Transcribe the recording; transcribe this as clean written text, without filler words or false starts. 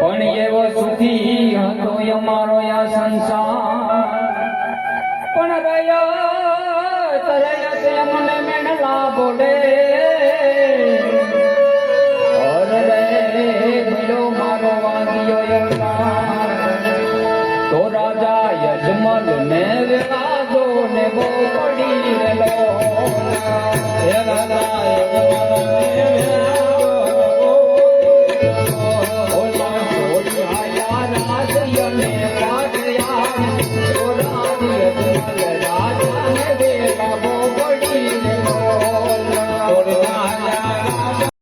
પણ એવો સુખી હતો અમારો આ સંસાર પણ રહ્યા તરત અમને મેણલા બોલે મળ્યો મારો વાંધ્યો તો રાજા યજમલ ને વેલાજો ને બહુ પડી રેલો હે રાજા યજમલ ને